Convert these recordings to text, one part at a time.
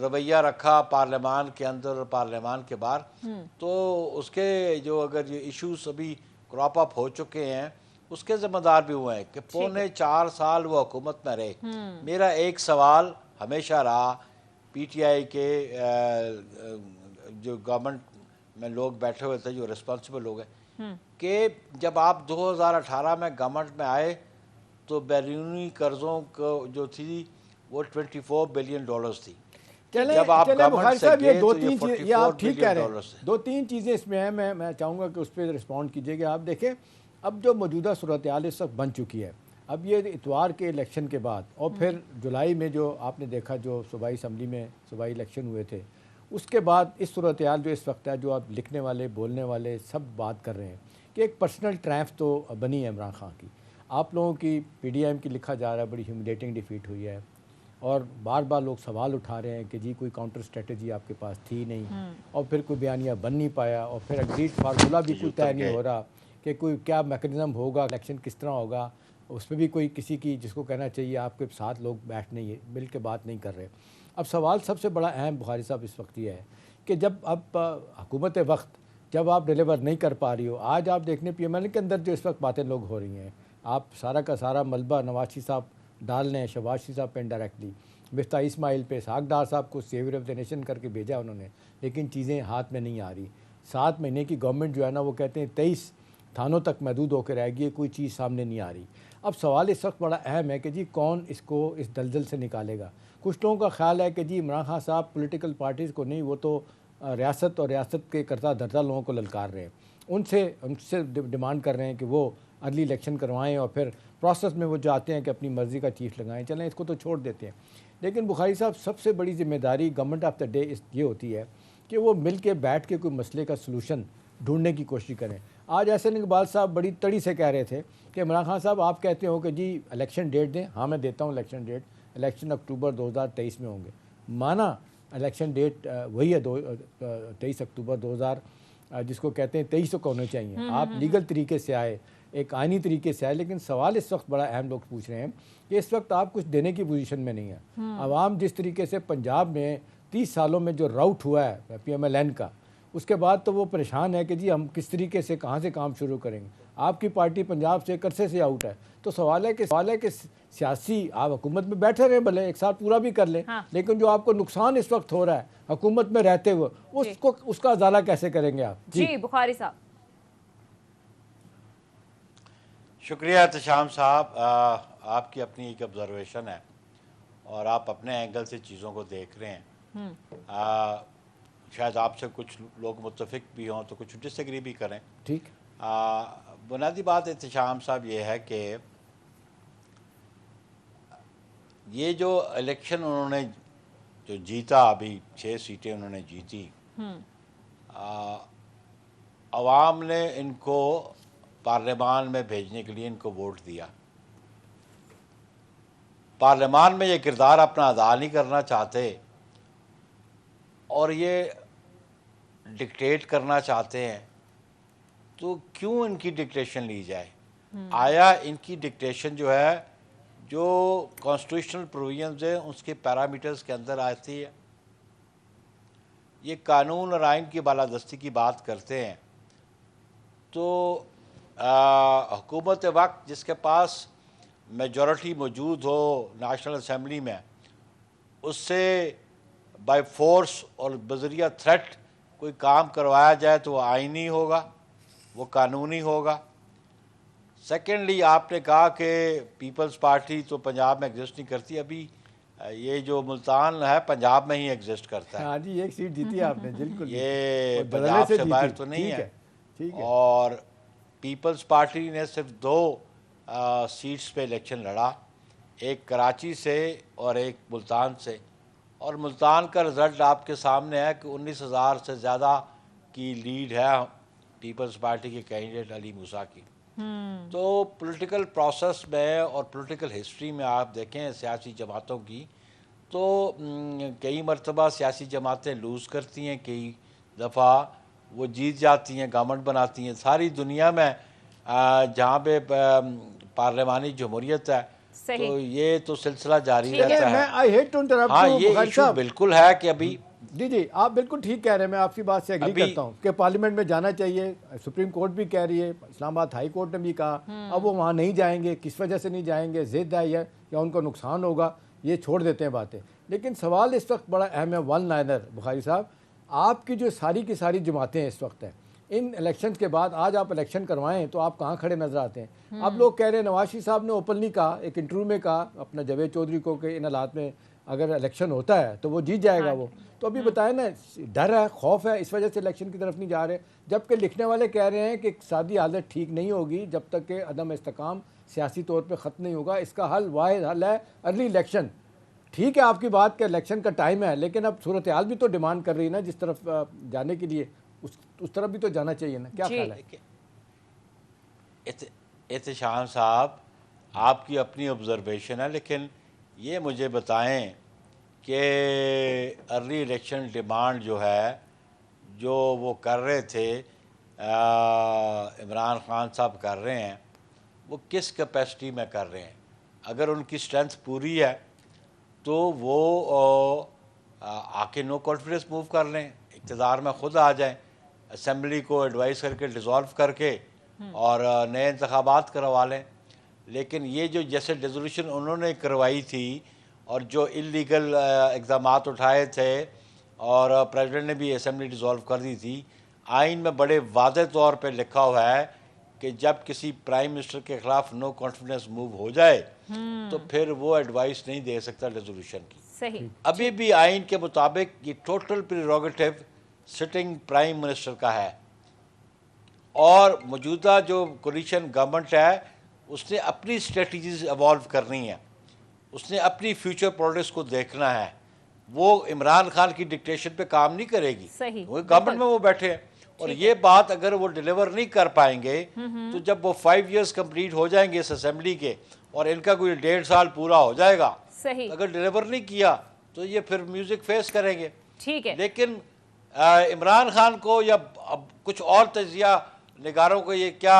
رویہ رکھا پارلیمان کے اندر اور پارلیمان کے باہر، تو اس کے جو اگر یہ ایشوز ابھی کراپ اپ ہو چکے ہیں اس کے ذمہ دار بھی ہوئے ہیں کہ پونے 4 سال وہ حکومت میں رہے۔ میرا ایک سوال ہمیشہ رہا پی ٹی آئی کے جو گورنمنٹ میں لوگ بیٹھے ہوئے تھے جو ریسپانسبل لوگ ہیں، کہ جب آپ 2018 میں گورنمنٹ میں آئے تو بیرونی قرضوں کو جو تھی وہ $24 بلین تھی۔ جب آپ بخاری صاحب یہ دو تین چیزیں یہ آپ ٹھیک کہہ رہے ہیں، دو تین چیزیں اس میں ہیں، میں چاہوں گا کہ اس پہ رسپونڈ کیجئے کہ آپ دیکھیں اب جو موجودہ صورتحال اس وقت بن چکی ہے، اب یہ اتوار کے الیکشن کے بعد اور پھر جولائی میں جو آپ نے دیکھا جو صوبائی اسمبلی میں صوبائی الیکشن ہوئے تھے، اس کے بعد اس صورتحال جو اس وقت ہے جو آپ لکھنے والے بولنے والے سب بات کر رہے ہیں کہ ایک پرسنل ٹرائمف تو بنی ہے عمران خان کی۔ آپ لوگوں کی پی ڈی ایم کی لکھا جا رہا ہے بڑی ہیوملیٹنگ ڈیفیٹ ہوئی ہے، اور بار بار لوگ سوال اٹھا رہے ہیں کہ جی کوئی کاؤنٹر اسٹریٹجی آپ کے پاس تھی نہیں، اور پھر کوئی بیانیہ بن نہیں پایا، اور پھر ایگزیٹ فارمولہ بھی کوئی طے نہیں ہو رہا کہ کوئی کیا میکنزم ہوگا، الیکشن کس طرح ہوگا، اس پہ بھی کوئی کسی کی جس کو کہنا چاہیے آپ کے ساتھ لوگ بیٹھ نہیں مل کے بات نہیں کر رہے۔ اب سوال سب سے بڑا اہم بخاری صاحب اس وقت یہ ہے کہ جب اب حکومت وقت جب آپ ڈیلیور نہیں کر پا رہی ہو، آج آپ دیکھنے پی ایم ایل کے اندر جو اس وقت باتیں لوگ ہو رہی ہیں، آپ سارا کا سارا ملبہ نواز شریف صاحب ڈال لیں، شہباز شریف صاحب پہ انڈائریکٹلی، مفتاح اسماعیل پہ، اسحاق ڈار صاحب کو سیویئر آف دی نیشن کر کے بھیجا انہوں نے، لیکن چیزیں ہاتھ میں نہیں آ رہی۔ 7 مہینے کی گورنمنٹ جو ہے نا وہ کہتے ہیں 23 تھانوں تک محدود ہو کے رہ گئی، کوئی چیز سامنے نہیں آ رہی۔ اب سوال اس وقت بڑا اہم ہے کہ جی کون اس کو اس دلدل سے نکالے گا۔ کچھ لوگوں کا خیال ہے کہ جی عمران خان صاحب پولیٹیکل پارٹیز کو نہیں، وہ تو ریاست اور ریاست کے کرتا دھرتا لوگوں کو للکار رہے ہیں، ان سے ڈیمانڈ کر رہے ہیں کہ وہ ارلی الیکشن کروائیں اور پھر پروسیس میں وہ چاہتے ہیں کہ اپنی مرضی کا چیف لگائیں، چلیں اس کو تو چھوڑ دیتے ہیں۔ لیکن بخاری صاحب سب سے بڑی ذمہ داری گورنمنٹ آف دا ڈے یہ ہوتی ہے کہ وہ مل کے بیٹھ کے کوئی مسئلے کا سلوشن ڈھونڈنے کی کوشش کریں۔ آج احسن اقبال صاحب بڑی تڑی سے کہہ رہے تھے کہ عمران خان صاحب آپ کہتے ہو کہ جی الیکشن ڈیٹ دیں، ہاں میں دیتا ہوں الیکشن ڈیٹ، الیکشن اکتوبر 2023 میں ہوں گے، مانا الیکشن ڈیٹ وہی ہے 23 اکتوبر 2000 جس کو کہتے ہیں 23 کو ہونے چاہیے، آپ لیگل طریقے سے آئے، ایک آئینی طریقے سے آئے، لیکن سوال اس وقت بڑا اہم لوگ پوچھ رہے ہیں کہ اس وقت آپ کچھ دینے کی پوزیشن میں نہیں ہے۔ عوام جس طریقے سے پنجاب میں 30 سالوں میں جو راؤٹ ہوا ہے پی ایم ایل این کا، اس کے بعد تو وہ پریشان ہے کہ جی ہم کس طریقے سے کہاں سے کام شروع کریں گے۔ آپ کی پارٹی پنجاب سے عرصے سے آؤٹ ہے، تو سوال ہے کہ سیاسی آپ حکومت میں بیٹھے رہے، بھلے ایک سال پورا بھی کر لیں، لیکن جو آپ کو نقصان اس وقت ہو رہا ہے حکومت میں رہتے ہوئے اس کا ازالہ کیسے کریں گے آپ؟ جی بخاری صاحب۔ شکریہ احتشام صاحب، آپ کی اپنی ایک آبزرویشن ہے اور آپ اپنے اینگل سے چیزوں کو دیکھ رہے ہیں۔ شاید آپ سے کچھ لوگ متفق بھی ہوں تو کچھ ڈس ایگری بھی کریں۔ ٹھیک، بنیادی بات احتشام صاحب یہ ہے کہ یہ جو الیکشن انہوں نے جو جیتا، ابھی 6 سیٹیں انہوں نے جیتی، عوام نے ان کو پارلیمان میں بھیجنے کے لیے ان کو ووٹ دیا۔ پارلیمان میں یہ کردار اپنا ادا نہیں کرنا چاہتے اور یہ ڈکٹیٹ کرنا چاہتے ہیں، تو کیوں ان کی ڈکٹیشن لی جائے؟ آیا ان کی ڈکٹیشن جو ہے جو کانسٹیٹیوشنل پروویژنز ہیں اس کے پیرامیٹرز کے اندر آتی ہے؟ یہ قانون اور آئین کی بالادستی کی بات کرتے ہیں، تو حکومت وقت جس کے پاس میجورٹی موجود ہو نیشنل اسمبلی میں، اس سے بائی فورس اور بذریعہ تھریٹ کوئی کام کروایا جائے تو وہ آئینی ہوگا، وہ قانونی ہوگا۔ سیکنڈلی آپ نے کہا کہ پیپلز پارٹی تو پنجاب میں ایگزسٹ نہیں کرتی، ابھی یہ جو ملتان ہے پنجاب میں ہی ایگزسٹ کرتا ہے۔ ہاں جی، ایک سیٹ جیتی آپ نے، بالکل یہ پنجاب سے باہر تو نہیں ہے۔ اور پیپلز پارٹی نے صرف 2 سیٹس پہ الیکشن لڑا، ایک کراچی سے اور ایک ملتان سے، اور ملتان کا رزلٹ آپ کے سامنے ہے کہ 19,000 سے زیادہ کی لیڈ ہے پیپلز پارٹی کے کینڈیڈیٹ علی موسیٰ کی۔ تو پولیٹیکل پروسیس میں اور پولیٹیکل ہسٹری میں آپ دیکھیں سیاسی جماعتوں کی، تو کئی مرتبہ سیاسی جماعتیں لوز کرتی ہیں، کئی دفعہ وہ جیت جاتی ہیں، گورنمنٹ بناتی ہیں۔ ساری دنیا میں جہاں پہ پارلیمانی جمہوریت ہے تو یہ تو سلسلہ جاری رہتا ہے. I hate to interrupt. ہاں یہ ایشو بالکل ہے کہ ابھی جی آپ بالکل ٹھیک کہہ رہے ہیں, میں آپ کی بات سے ایگری کرتا ہوں کہ پارلیمنٹ میں جانا چاہیے. سپریم کورٹ بھی کہہ رہی ہے, اسلام آباد ہائی کورٹ نے بھی کہا. اب وہ وہاں نہیں جائیں گے, کس وجہ سے نہیں جائیں گے, ضد ہے یا ان کو نقصان ہوگا, یہ چھوڑ دیتے ہیں باتیں. لیکن سوال اس وقت بڑا اہم ہے, ون لائنر بخاری صاحب, آپ کی جو ساری کی ساری جماعتیں اس وقت ہیں, ان الیکشنز کے بعد آج آپ الیکشن کروائیں تو آپ کہاں کھڑے نظر آتے ہیں؟ اب لوگ کہہ رہے ہیں, نواز شریف صاحب نے اوپنلی کہا ایک انٹرویو میں کہا اپنا جاوید چودھری کو کہ ان حالات میں اگر الیکشن ہوتا ہے تو وہ جیت جائے گا وہ. تو ابھی بتائیں نا, ڈر ہے, خوف ہے, اس وجہ سے الیکشن کی طرف نہیں جا رہے. جبکہ لکھنے والے کہہ رہے ہیں کہ اقتصادی حالت ٹھیک نہیں ہوگی جب تک کہ عدم استحکام سیاسی طور پہ ختم نہیں ہوگا. اس کا واحد حل ہے ارلی الیکشن. ٹھیک ہے آپ کی بات کہ الیکشن کا ٹائم ہے, لیکن اب صورتحال بھی تو ڈیمانڈ کر رہی ہے نا جس طرف جانے کے لیے, اس طرف بھی تو جانا چاہیے نا. کیا خیال ہے؟ احتشام صاحب آپ کی اپنی آبزرویشن ہے, لیکن یہ مجھے بتائیں کہ ارلی الیکشن ڈیمانڈ جو ہے جو وہ کر رہے تھے, عمران خان صاحب کر رہے ہیں, وہ کس کیپیسٹی میں کر رہے ہیں؟ اگر ان کی اسٹرینتھ پوری ہے تو وہ آ کے نو کانفیڈنس موو کر لیں, اقتدار میں خود آ جائیں, اسمبلی کو ایڈوائز کر کے ڈیزالو کر کے اور نئے انتخابات کروا لیں. لیکن یہ جو جیسے ریزولوشن انہوں نے کروائی تھی اور جو انلیگل اقدامات اٹھائے تھے اور پریزیڈنٹ نے بھی اسمبلی ڈیزالو کر دی تھی, آئین میں بڑے واضح طور پہ لکھا ہوا ہے کہ جب کسی پرائم منسٹر کے خلاف نو کانفیڈنس موو ہو جائے تو پھر وہ ایڈوائس نہیں دے سکتا ریزولوشن کی. صحیح. ابھی بھی آئین کے مطابق یہ total prerogative sitting prime minister کا ہے, اور موجودہ جو کولیشن گورنمنٹ ہے اس نے اپنی اسٹریٹجیز ایوالو کرنی ہے, اس نے اپنی فیوچر پالیٹکس کو دیکھنا ہے. وہ عمران خان کی ڈکٹیشن پہ کام نہیں کرے گی, وہ گورنمنٹ میں وہ بیٹھے ہیں. اور یہ بات اگر وہ ڈیلیور نہیں کر پائیں گے تو جب وہ 5 ایئرس کمپلیٹ ہو جائیں گے اس اسمبلی کے اور ان کا کوئی 1.5 سال پورا ہو جائے گا, اگر ڈیلیور نہیں کیا تو یہ پھر میوزک فیس کریں گے. ٹھیک ہے. لیکن عمران خان کو یا کچھ اور تجزیہ نگاروں کو یہ کیا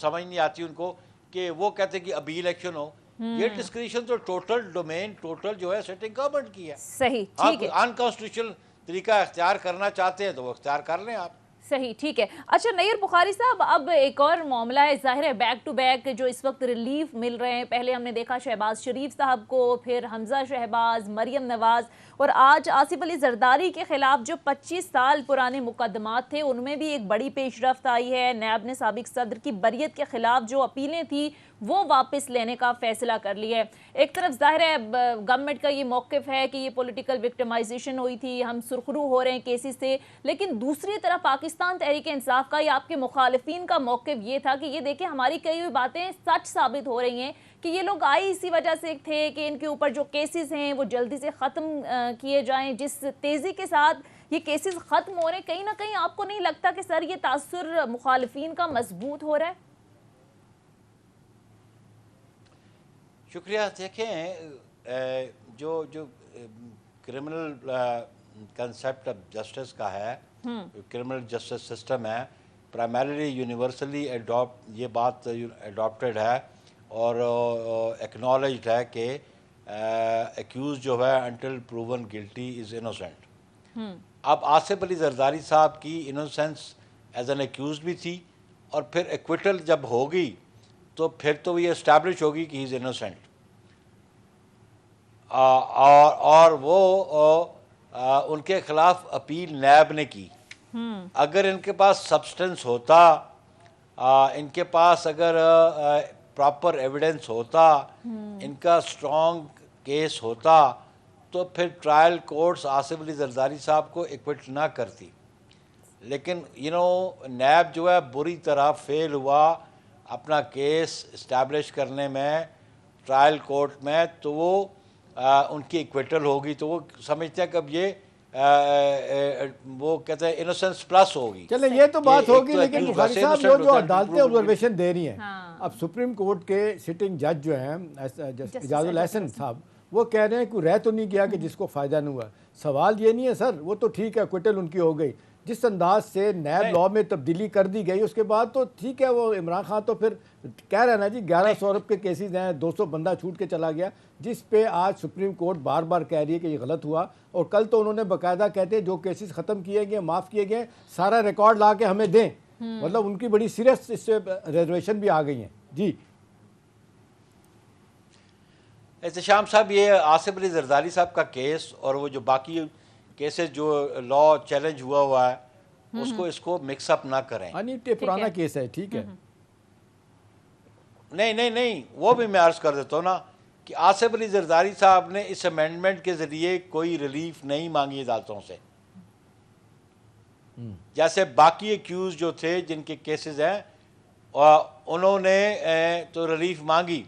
سمجھ نہیں آتی ان کو کہ وہ کہتے ہیں کہ ابھی الیکشن ہو. یہ ڈسکریشن تو ٹوٹل ڈومین ٹوٹل جو ہے سٹنگ گورنمنٹ کی ہے. صحیح. ٹھیک ہے. ان کانسٹیٹیوشنل طریقہ اختیار کرنا چاہتے ہیں تو وہ اختیار کر لیں آپ. صحیح. ٹھیک ہے. اچھا نیر بخاری صاحب, اب ایک اور معاملہ ہے, ظاہر ہے بیک ٹو بیک جو اس وقت ریلیف مل رہے ہیں. پہلے ہم نے دیکھا شہباز شریف صاحب کو, پھر حمزہ شہباز, مریم نواز, اور آج آصف علی زرداری کے خلاف جو 25 سال پرانے مقدمات تھے ان میں بھی ایک بڑی پیش رفت آئی ہے. نیب نے سابق صدر کی بریت کے خلاف جو اپیلیں تھیں وہ واپس لینے کا فیصلہ کر لیا ہے. ایک طرف ظاہر ہے گورنمنٹ کا یہ موقف ہے کہ یہ پولیٹیکل وکٹمائزیشن ہوئی تھی, ہم سرخرو ہو رہے ہیں کیسز سے, لیکن دوسری طرف پاکستان تحریک انصاف کا یا آپ کے مخالفین کا موقف یہ تھا کہ یہ دیکھیں ہماری کئی ہوئی باتیں سچ ثابت ہو رہی ہیں کہ یہ لوگ آئی اسی وجہ سے تھے کہ ان کے اوپر جو کیسز ہیں وہ جلدی سے ختم کیے جائیں. جس تیزی کے ساتھ یہ کیسز ختم ہو رہے ہیں, کہیں نہ کہیں آپ کو نہیں لگتا کہ سر یہ تاثر مخالفین کا مضبوط ہو رہا ہے؟ شکریہ. دیکھیں جو کرمنل کنسیپٹ آف جسٹس کا ہے, کرمنل جسٹس سسٹم ہے, پرائمریلی یونیورسلی یہ بات اڈاپٹیڈ ہے اور ایکنالجڈ ہے کہ ایکیوز جو ہے انٹل پروون گلٹی از انوسینٹ. اب آصف علی زرداری صاحب کی انوسینس ایز این ایکیوز بھی تھی, اور پھر ایکویٹل جب ہوگی تو پھر تو یہ اسٹیبلش ہوگی کہ ہی از انوسینٹ. اور وہ ان کے خلاف اپیل نیب نے کی. اگر ان کے پاس سبسٹنس ہوتا, ان کے پاس اگر پراپر ایویڈنس ہوتا, ان کا اسٹرانگ کیس ہوتا, تو پھر ٹرائل کورٹس آصف علی زرداری صاحب کو ایکوٹ نہ کرتی. لیکن نیب جو ہے بری طرح فیل ہوا اپنا کیس اسٹیبلش کرنے میں ٹرائل کورٹ میں, تو وہ ان کی ایکویٹل ہوگی تو وہ سمجھتے ہیں کہ اب یہ وہ کہتے ہیں انوسنس پلس ہوگی. چلیں یہ تو بات ہوگی, لیکن بخاری صاحب جو عدالتیں آبزرویشن دے رہی ہیں, اب سپریم کورٹ کے سٹنگ جج جو ہیں اعجاز الحسن صاحب, وہ کہہ رہے ہیں کوئی رہ تو نہیں گیا کہ جس کو فائدہ نہیں ہوا. سوال یہ نہیں ہے سر, وہ تو ٹھیک ہے ایکویٹل ان کی ہو گئی, جس انداز سے نیب لا میں تبدیلی کر دی گئی اس کے بعد تو ٹھیک ہے، وہ عمران خان تو پھر کہہ رہے ہیں نا جی 1100 ارب کے کیسز ہیں، 200 بندہ چھوٹ کے چلا گیا، جس پہ آج سپریم کورٹ بار بار کہہ رہی ہے کہ یہ غلط ہوا، اور کل تو انہوں نے باقاعدہ کہتے ہیں جو کیسز ختم کیے گئے معاف کیے گئے سارا ریکارڈ لا کے ہمیں دیں، مطلب ان کی بڑی سیریس اس سے ریزرویشن بھی آ گئی ہیں. جی احتشام صاحب، یہ آصف علی زرداری صاحب کا کیس اور وہ جو باقی کیسز جو لا چیلنج ہوا ہے اس کو مکس اپ نہ کریں. پرانا کیس ہے، ٹھیک ہے. نہیں وہ بھی میں عرض کر دیتا ہوں نا کہ آصف علی زرداری صاحب نے اس امینڈمنٹ کے ذریعے کوئی ریلیف نہیں مانگی عدالتوں سے، جیسے باقی ایکیوز جو تھے جن کے کیسز ہیں انہوں نے تو ریلیف مانگی،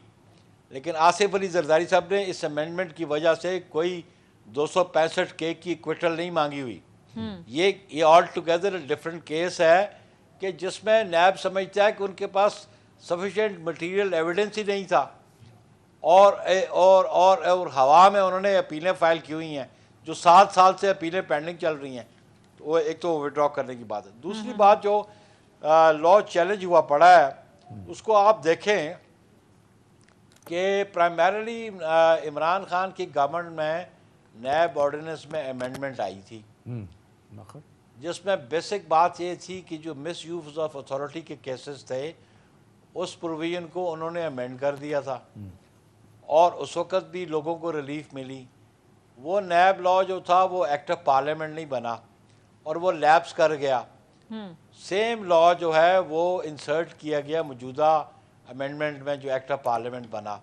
لیکن آصف علی زرداری صاحب نے اس امینڈمنٹ کی وجہ سے کوئی 265 کے کی ایکویٹل نہیں مانگی ہوئی. یہ آل ٹوگیدر ڈفرینٹ کیس ہے کہ جس میں نیب سمجھتا ہے کہ ان کے پاس سفیشینٹ مٹیریل ایویڈنس ہی نہیں تھا، اور ہوا میں انہوں نے اپیلیں فائل کی ہوئی ہیں جو 7 سال سے اپیلیں پینڈنگ چل رہی ہیں. وہ ایک تو وڈرا کرنے کی بات ہے. دوسری بات جو لا چیلنج ہوا پڑا ہے اس کو آپ دیکھیں کہ پرائمریلی عمران خان کی گورنمنٹ میں نیب آرڈیننس میں امینڈمنٹ آئی تھی جس میں بیسک بات یہ تھی کہ جو مس یوز آف اتھارٹی کے کیسز تھے اس پروویژن کو انہوں نے امینڈ کر دیا تھا، اور اس وقت بھی لوگوں کو ریلیف ملی. وہ نیب لا جو تھا وہ ایکٹ آف پارلیمنٹ نہیں بنا اور وہ لیپس کر گیا. سیم لا جو ہے وہ انسرٹ کیا گیا موجودہ امینڈمنٹ میں جو ایکٹ آف پارلیمنٹ بنا.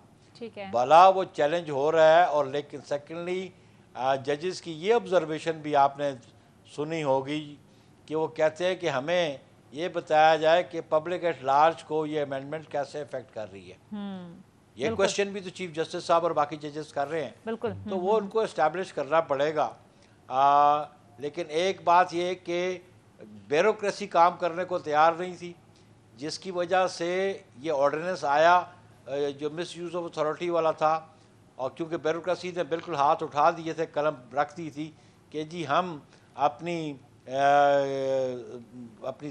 بھلا وہ چیلنج ہو رہا ہے. اور لیکن سیکنڈلی ججز کی یہ آبزرویشن بھی آپ نے سنی ہوگی کہ وہ کہتے ہیں کہ ہمیں یہ بتایا جائے کہ پبلک ایٹ لارج کو یہ امینڈمنٹ کیسے افیکٹ کر رہی ہے. یہ کوشچن بھی تو چیف جسٹس صاحب اور باقی ججز کر رہے ہیں، تو وہ ان کو اسٹیبلش کرنا پڑے گا. لیکن ایک بات یہ کہ بیوروکریسی کام کرنے کو تیار نہیں تھی، جس کی وجہ سے یہ آرڈیننس آیا جو مس یوز آف اتھارٹی والا تھا. اور کیونکہ بیوروکریسی نے بالکل ہاتھ اٹھا دیے تھے، قلم رکھ دی تھی کہ جی ہم اپنی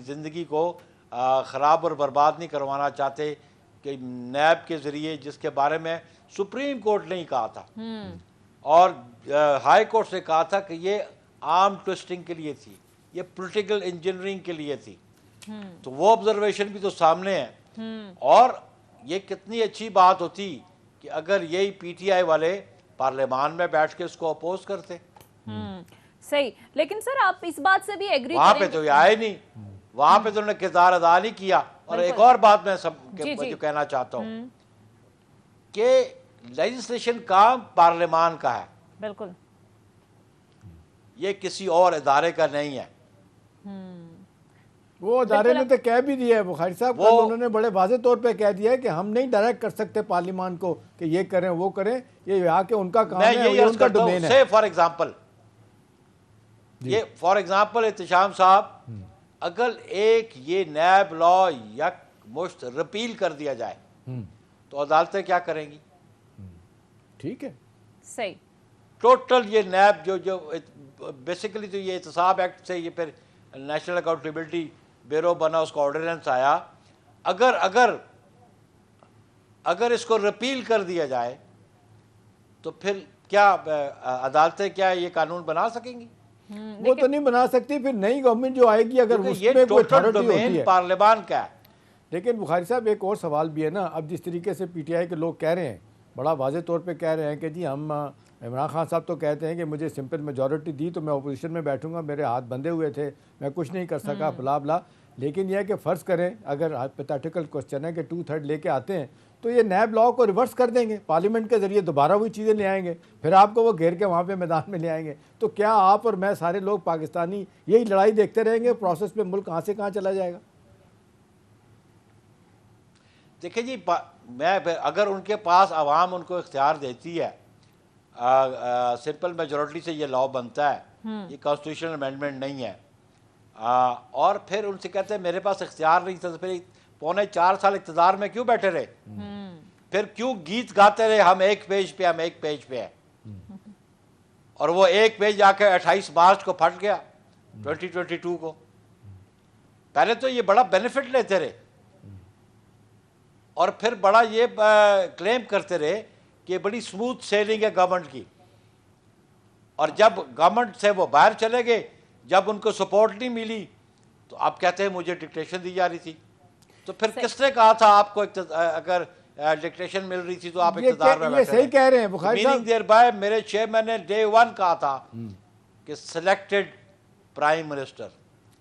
زندگی کو خراب اور برباد نہیں کروانا چاہتے، کہ نیب کے ذریعے جس کے بارے میں سپریم کورٹ نے ہی کہا تھا اور ہائی کورٹ نے کہا تھا کہ یہ آرم ٹوسٹنگ کے لیے تھی، یہ پولیٹیکل انجینئرنگ کے لیے تھی. تو وہ آبزرویشن بھی تو سامنے ہے. اور یہ کتنی اچھی بات ہوتی کہ اگر یہی پی ٹی آئی والے پارلیمان میں بیٹھ کے اس کو اپوز کرتے. صحیح. لیکن سر آپ اس بات سے بھی ایگری وہاں پہ تو یہ آئے نہیں، وہاں پہ تو انہوں نے کردار ادا نہیں کیا. اور ایک اور بات میں جو کہنا چاہتا ہوں کہ لیجسلیشن کام پارلیمان کا ہے، بالکل یہ کسی اور ادارے کا نہیں ہے. وہ ادارے نے تو کہہ بھی دیا ہے بخاری صاحب، انہوں نے بڑے واضح طور پہ کہہ دیا ہے کہ ہم نہیں ڈائریکٹ کر سکتے پارلیمان کو کہ یہ کریں وہ کریں، یہ آ کے ان کا کام ہے، یہ ان کا ڈومین ہے. فار ایگزامپل احتشام صاحب، اگر ایک یہ نیب لا یک مشت رپیل کر دیا جائے تو عدالتیں کیا کریں گی؟ ٹھیک ہے، صحیح. ٹوٹل یہ نیب جو بیسیکلی تو یہ احتساب ایکٹ سے یہ پھر نیشنل اکاؤنٹیبلٹی بیورو بنا، اس کا آرڈیننس آیا. اگر اس کو رپیل کر دیا جائے تو پھر کیا عدالتیں کیا یہ قانون بنا سکیں گی؟ وہ تو نہیں بنا سکتی. پھر نئی گورنمنٹ جو آئے گی اگر اس میں کوئی اتھارٹی ہوتی ہے پارلیمان کا ہے. لیکن بخاری صاحب ایک اور سوال بھی ہے نا، اب جس طریقے سے پی ٹی آئی کے لوگ کہہ رہے ہیں، بڑا واضح طور پہ کہہ رہے ہیں کہ جی ہم عمران خان صاحب تو کہتے ہیں کہ مجھے سمپل میجورٹی دی تو میں اپوزیشن میں بیٹھوں گا، میرے ہاتھ بندھے ہوئے تھے، میں کچھ نہیں کر سکا بلا بلا. لیکن یہ ہے کہ فرض کریں اگر ہائپوتھیٹیکل کوسچن ہے کہ 2/3 لے کے آتے ہیں تو یہ نیب لا کو ریورس کر دیں گے، پارلیمنٹ کے ذریعے دوبارہ وہی چیزیں لے آئیں گے، پھر آپ کو وہ گھیر کے وہاں پہ میدان میں لے آئیں گے. تو کیا آپ اور میں سارے لوگ پاکستانی یہی لڑائی دیکھتے رہیں گے؟ پروسیس میں ملک کہاں سے کہاں چلا جائے گا؟ دیکھیں جی، میں اگر ان کے پاس عوام ان کو اختیار دیتی ہے، سمپل میجورٹی سے یہ لا بنتا ہے، یہ کانسٹیٹیوشنل امینڈمنٹ نہیں ہے، اور پھر ان سے کہتے ہیں میرے پاس اختیار نہیں تھا، تو پھر 4.25 سال اقتدار میں کیوں بیٹھے رہے؟ پھر کیوں گیت گاتے رہے ہم ایک پیج پہ ہیں؟ اور وہ ایک پیج جا کے 28 مارچ کو پھٹ گیا. 2022 کو. پہلے تو یہ بڑا بینیفٹ لیتے رہے اور پھر بڑا یہ کلیم کرتے رہے کہ بڑی سموتھ سیلنگ ہے گورنمنٹ کی, اور جب گورنمنٹ سے وہ باہر چلے گئے, جب ان کو سپورٹ نہیں ملی تو آپ کہتے ہیں مجھے ڈکٹیشن دی جا رہی تھی. تو پھر کس نے کہا تھا آپ کو اگر ڈکٹیشن مل رہی تھی تو آپ اقتدار میں بیٹھے؟ صحیح کہہ رہے ہیں بخاری صاحب. میننگ دیر بائے میرے چیئرمین نے ڈے 1 کہا تھا کہ سلیکٹڈ پرائم منسٹر,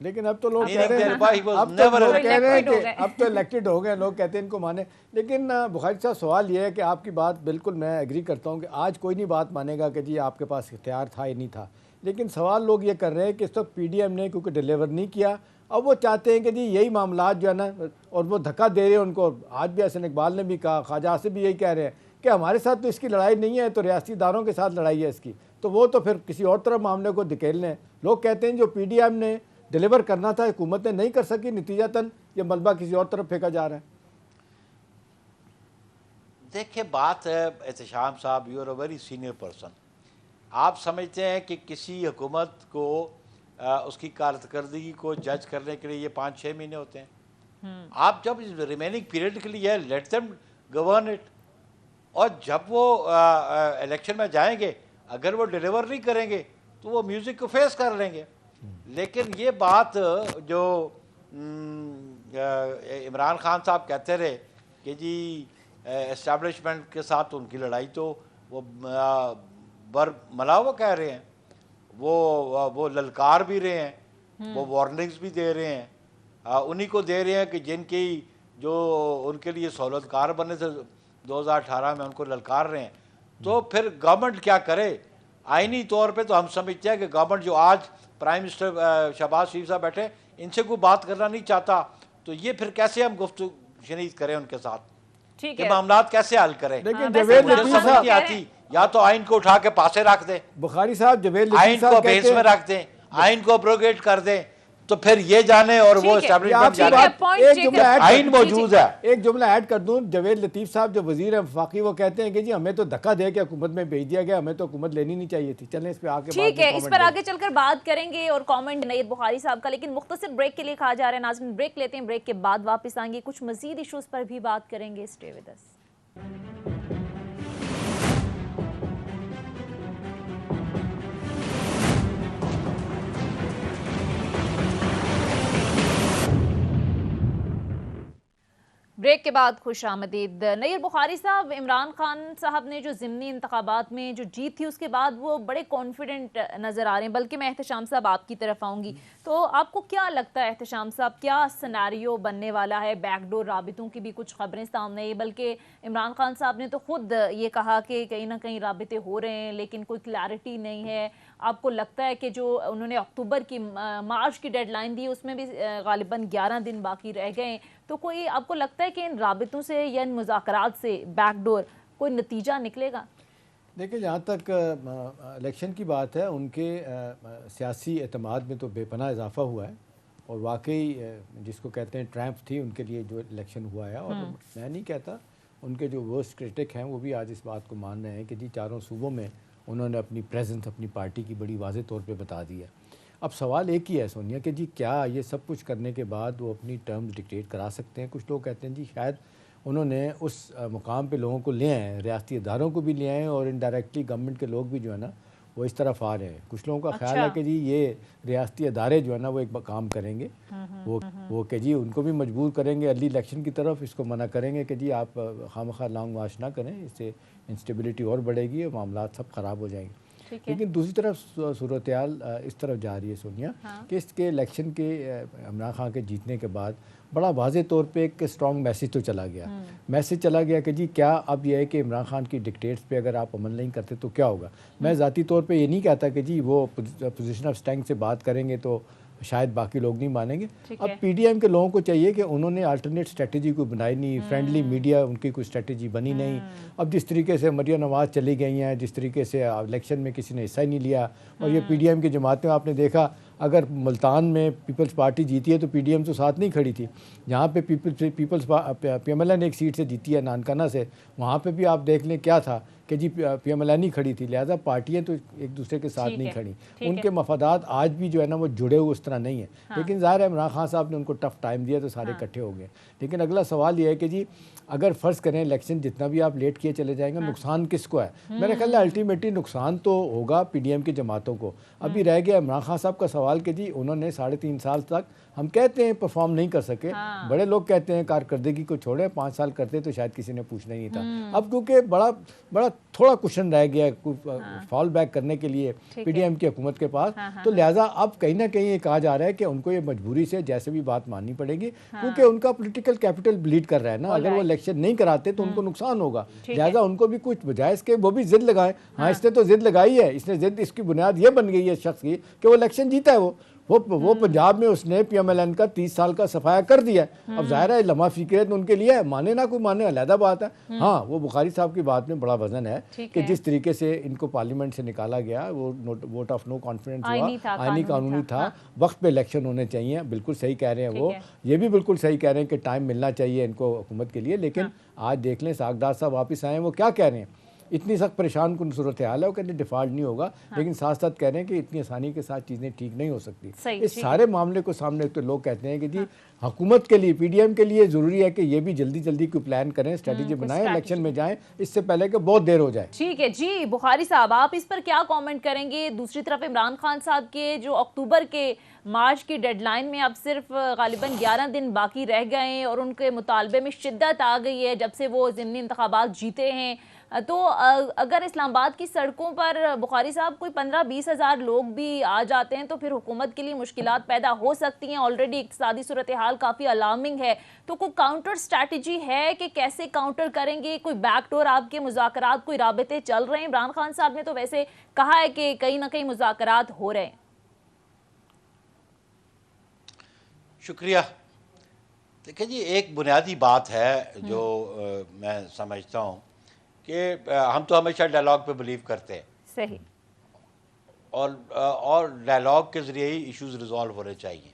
لیکن اب تو لوگ کہہ رہے ہیں کہ اب تو الیکٹڈ ہو گئے, لوگ کہتے ہیں ان کو مانے. لیکن بخاری صاحب سوال یہ ہے کہ آپ کی بات بالکل میں ایگری کرتا ہوں کہ آج کوئی نہیں بات مانے گا کہ جی آپ کے پاس اختیار تھا یا نہیں تھا, لیکن سوال لوگ یہ کر رہے ہیں کہ اس وقت پی ڈی ایم نے کیونکہ ڈیلیور نہیں کیا, اب وہ چاہتے ہیں کہ جی یہی معاملات جو ہے نا, اور وہ دھکا دے رہے ہیں ان کو. آج بھی حسن اقبال نے بھی کہا, خواجہ آصف بھی یہی کہہ رہے ہیں کہ ہمارے ساتھ تو اس کی لڑائی نہیں ہے, تو ریاستی اداروں کے ساتھ لڑائی ہے اس کی, تو وہ تو پھر کسی اور طرف معاملے کو دھکیل لیں. لوگ کہتے ہیں جو پی ڈی ایم نے ڈیلیور کرنا تھا حکومت نے نہیں کر سکی, نتیجتاً یہ ملبہ کسی اور طرف پھینکا جا رہا ہے. دیکھیں بات ہے احتشام صاحب, you are a very senior person. آپ سمجھتے ہیں کہ کسی حکومت کو اس کی کارکردگی کو جج کرنے کے لیے یہ 5-6 مہینے ہوتے ہیں؟ آپ جب ریمیننگ پیریڈ کے لیے لیٹ دیم گورن اٹ, اور جب وہ الیکشن میں جائیں گے اگر وہ ڈیلیور نہیں کریں گے تو وہ میوزک کو فیس کر لیں گے. لیکن یہ بات جو عمران خان صاحب کہتے رہے کہ جی اسٹیبلشمنٹ کے ساتھ ان کی لڑائی, تو وہ برملا وہ کہہ رہے ہیں, وہ للکار بھی رہے ہیں, وہ وارننگز بھی دے رہے ہیں, انہی کو دے رہے ہیں کہ جن کی جو ان کے لیے سہولت کار بنے تھے 2018 میں ان کو للکار رہے ہیں. تو پھر گورنمنٹ کیا کرے؟ آئینی طور پہ تو ہم سمجھتے ہیں کہ گورنمنٹ جو آج پرائم منسٹر شہباز شریف صاحب بیٹھے, ان سے کوئی بات کرنا نہیں چاہتا, تو یہ پھر کیسے ہم گفتگو شنید کریں ان کے ساتھ کہ معاملات کیسے حل کریں؟ لیکن جوید لطیف سمجھ نہیں آتی, یا تو آئین کو اٹھا کے پاسے رکھ دیں, بخاری صاحب جوید آئین لطیف کو صاحب بیس کہتے میں ہیں رکھ دیں, آئین کو ابروگیٹ کر دیں, تو پھر یہ جانے اور وہ اسٹیبلشمنٹ جانے. آئین موجود ہے. ایک جملہ ایڈ کر دوں, جوید لطیف صاحب جو وزیر ہیں وفاقی, وہ کہتے ہیں کہ جی ہمیں تو دھکا دے کے حکومت میں بھیج دیا گیا, ہمیں تو حکومت لینی نہیں چاہیے تھی. چلیں اس پہ آگے ٹھیک ہے, اس پر آگے چل کر بات کریں گے اور کامنٹ نیت بخاری صاحب کا, لیکن مختصر بریک کے لیے کہا جا رہا ہے. ناظرین بریک لیتے ہیں, بریک کے بعد واپس آئیں گے, کچھ مزید ایشوز پر بھی بات کریں گے. Stay with us. بریک کے بعد خوش آمدید. نیر بخاری صاحب, عمران خان صاحب نے جو ضمنی انتخابات میں جو جیت تھی اس کے بعد وہ بڑے کانفیڈنٹ نظر آ رہے ہیں, بلکہ میں احتشام صاحب آپ کی طرف آؤں گی. تو آپ کو کیا لگتا ہے احتشام صاحب, کیا سیناریو بننے والا ہے؟ بیک ڈور رابطوں کی بھی کچھ خبریں سامنے آئی, بلکہ عمران خان صاحب نے تو خود یہ کہا کہ کہیں نہ کہیں رابطے ہو رہے ہیں لیکن کوئی کلیئرٹی نہیں ہے. آپ کو لگتا ہے کہ جو انہوں نے اکتوبر کی مارچ کی ڈیڈ لائن دی اس میں بھی غالباً 11 دن باقی رہ گئے, تو کوئی آپ کو لگتا ہے کہ ان رابطوں سے یا ان مذاکرات سے بیک ڈور کوئی نتیجہ نکلے گا؟ دیکھیں, جہاں تک الیکشن کی بات ہے, ان کے سیاسی اعتماد میں تو بے پناہ اضافہ ہوا ہے, اور واقعی جس کو کہتے ہیں ٹرمپ تھی ان کے لیے جو الیکشن ہوا ہے. اور میں نہیں کہتا, ان کے جو ورسٹ کرٹک ہیں وہ بھی آج اس بات کو مان رہے ہیں کہ جی چاروں صوبوں میں انہوں نے اپنی پریزنس اپنی پارٹی کی بڑی واضح طور پہ بتا دی ہے. اب سوال ایک ہی ہے سونیا کہ جی کیا یہ سب کچھ کرنے کے بعد وہ اپنی ٹرمز ڈکٹیٹ کرا سکتے ہیں؟ کچھ لوگ کہتے ہیں جی شاید انہوں نے اس مقام پہ لوگوں کو لے آئے ہیں, ریاستی اداروں کو بھی لے آئے ہیں, اور انڈائریکٹلی گورنمنٹ کے لوگ بھی جو ہے نا وہ اس طرف آ رہے ہیں. کچھ لوگوں کا خیال ہے کہ جی یہ ریاستی ادارے جو ہے نا وہ ایک کام کریں گے, وہ کہ جی ان کو بھی مجبور کریں گے ارلی الیکشن کی طرف, اس کو منع کریں گے کہ جی آپ خواہ لانگ مارچ نہ کریں, اس سے انسٹیبلٹی اور بڑھے گی اور معاملات سب خراب ہو جائیں گے. لیکن دوسری طرف صورتحال اس طرف جا رہی ہے سونیا کہ اس کے الیکشن کے عمران خان کے جیتنے کے بعد بڑا واضح طور پہ ایک اسٹرانگ میسیج تو چلا گیا. میسیج چلا گیا کہ جی کیا اب یہ ہے کہ عمران خان کی ڈکٹیٹس پہ اگر آپ عمل نہیں کرتے تو کیا ہوگا. میں ذاتی طور پہ یہ نہیں کہتا کہ جی وہ پوزیشن آف اسٹرینتھ سے بات کریں گے تو شاید باقی لوگ نہیں مانیں گے. اب پی ڈی ایم کے لوگوں کو چاہیے کہ انہوں نے الٹرنیٹ اسٹریٹجی کوئی بنائی نہیں, فرینڈلی میڈیا ان کی کوئی اسٹریٹجی بنی نہیں. اب جس طریقے سے مریم نواز چلی گئی ہیں, جس طریقے سے الیکشن میں کسی نے حصہ ہی نہیں لیا, اور یہ پی ڈی ایم کی جماعتیں آپ نے دیکھا اگر ملتان میں پیپلز پارٹی جیتی ہے تو پی ڈی ایم تو ساتھ نہیں کھڑی تھی. جہاں پہ Peoples P M L N ایک سیٹ سے جیتی ہے نانکانہ سے, وہاں پہ بھی آپ دیکھ لیں کیا تھا کہ جی پی ایم ایل این ہی کھڑی تھی. لہٰذا پارٹیاں تو ایک دوسرے کے ساتھ نہیں کھڑی, ان کے مفادات آج بھی جو ہے نا وہ جڑے ہوئے اس طرح نہیں ہیں. لیکن ظاہر ہے عمران خان صاحب نے ان کو ٹف ٹائم دیا تو سارے اکٹھے ہو گئے. لیکن اگلا سوال یہ ہے کہ جی اگر فرض کریں الیکشن جتنا بھی آپ لیٹ کیے چلے جائیں گے, نقصان کس کو ہے؟ میرے خیال ہے الٹیمیٹلی نقصان تو ہوگا پی ڈی ایم کی جماعتوں کو. ابھی رہ گیا عمران خان صاحب کا سوال کہ جی انہوں نے 3.5 سال تک ہم کہتے ہیں پرفارم نہیں کر سکے, بڑے لوگ کہتے ہیں کارکردگی کو چھوڑیں, 5 سال کرتے تو شاید کسی نے پوچھنا ہی نہیں تھا. اب کیونکہ بڑا تھوڑا کوشن رہ گیا فال بیک کرنے کے لیے پی ڈی ایم کی حکومت کے پاس, تو لہٰذا اب کہیں نہ کہیں یہ کہا جا رہا ہے کہ ان کو یہ مجبوری سے جیسے بھی بات ماننی پڑے گی, کیونکہ ان کا پولیٹیکل کیپٹل بلیڈ کر رہا ہے نا. اگر وہ الیکشن نہیں کراتے تو ان کو نقصان ہوگا, لہٰذا ان کو بھی کچھ بجائے اس کے وہ بھی ضد لگائیں. ہاں اس نے تو ضد لگائی ہے, اس نے ضد اس کی بنیاد یہ بن گئی ہے شخص کی کہ وہ الیکشن جیتا ہے. وہ پنجاب میں اس نے پی ایم ایل این کا 30 سال کا صفایا کر دیا ہے. اب ظاہر ہے لمحہ فکریت ان کے لیے ہے, مانے نہ کوئی مانے علیحدہ بات ہے. ہاں وہ بخاری صاحب کی بات میں بڑا وزن ہے کہ جس طریقے سے ان کو پارلیمنٹ سے نکالا گیا, وہ ووٹ آف نو کانفیڈنس ہوا, آئینی قانونی تھا, وقت پہ الیکشن ہونے چاہیے. بالکل صحیح کہہ رہے ہیں وہ, یہ بھی بالکل صحیح کہہ رہے ہیں کہ ٹائم ملنا چاہیے ان کو حکومت کے لیے. لیکن آج دیکھ لیں ساگدار صاحب واپس آئے ہیں, وہ کیا کہہ رہے ہیں, اتنی سخت پریشان کن صورتحال ہے, وہ کہتے ہیں ڈیفالٹ نہیں ہوگا, لیکن ساتھ ساتھ کہہ رہے ہیں کہ اتنی آسانی کے ساتھ چیزیں ٹھیک نہیں ہو سکتی. اس سارے معاملے کو سامنے تو لوگ کہتے ہیں کہ جی حکومت کے لیے, پی ڈی ایم کے لیے ضروری ہے کہ یہ بھی جلدی کوئی پلان کریں, اسٹریٹجی بنائیں, الیکشن میں جائیں اس سے پہلے کہ بہت دیر ہو جائے. ٹھیک ہے جی بخاری صاحب, آپ اس پر کیا کامنٹ کریں گے؟ دوسری طرف عمران خان صاحب کے جو اکتوبر کے مارچ کی ڈیڈ لائن میں اب صرف غالباً 11 دن باقی رہ گئے ہیں, اور ان کے مطالبے میں شدت آ گئی ہے جب سے وہ ضمنی انتخابات جیتے ہیں. تو اگر اسلام آباد کی سڑکوں پر بخاری صاحب کوئی 15-20 ہزار لوگ بھی آ جاتے ہیں تو پھر حکومت کے لیے مشکلات پیدا ہو سکتی ہیں. آلریڈی اقتصادی صورتحال کافی الارمنگ ہے, تو کوئی کاؤنٹر اسٹریٹجی ہے کہ کیسے کاؤنٹر کریں گے؟ کوئی بیک ڈور آپ کے مذاکرات, کوئی رابطے چل رہے ہیں؟ عمران خان صاحب نے تو ویسے کہا ہے کہ کہیں نہ کہیں مذاکرات ہو رہے ہیں. شکریہ. دیکھیں جی ایک بنیادی بات ہے جو میں سمجھتا ہوں کہ ہم تو ہمیشہ ڈائلاگ پہ بلیو کرتے ہیں. صحیح. اور ڈائلاگ کے ذریعے ہی ایشوز ریزالو ہونے چاہیے.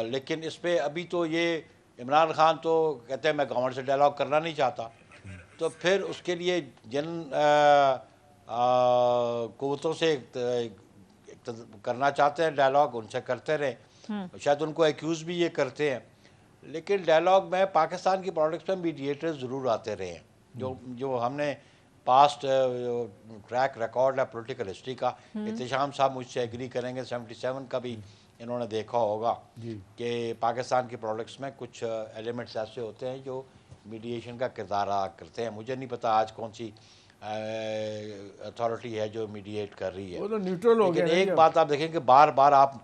لیکن اس پہ ابھی تو یہ عمران خان تو کہتے ہیں میں گورنمنٹ سے ڈائلاگ کرنا نہیں چاہتا, تو پھر اس کے لیے جن قوتوں سے کرنا چاہتے ہیں ڈائلاگ ان سے کرتے رہے. شاید ان کو ایکیوز بھی یہ کرتے ہیں, لیکن ڈائلاگ میں پاکستان کی پالیٹکس میں میڈیٹر ضرور آتے رہے ہیں. جو ہم نے پاسٹ ٹریک ریکارڈ ہے پولیٹیکل ہسٹری کا, احتشام صاحب مجھ سے ایگری کریں گے, 77 کا بھی انہوں نے دیکھا ہوگا کہ پاکستان کی پالیٹکس میں کچھ ایلیمنٹس ایسے ہوتے ہیں جو میڈیشن کا کردار ادا کرتے ہیں. مجھے نہیں پتا آج کون سی اتھارٹی ہے جو میڈیٹ کر رہی ہے, وہ تو نیوٹرل ہو گیا. لیکن ایک بات آپ دیکھیں کہ بار بار آپ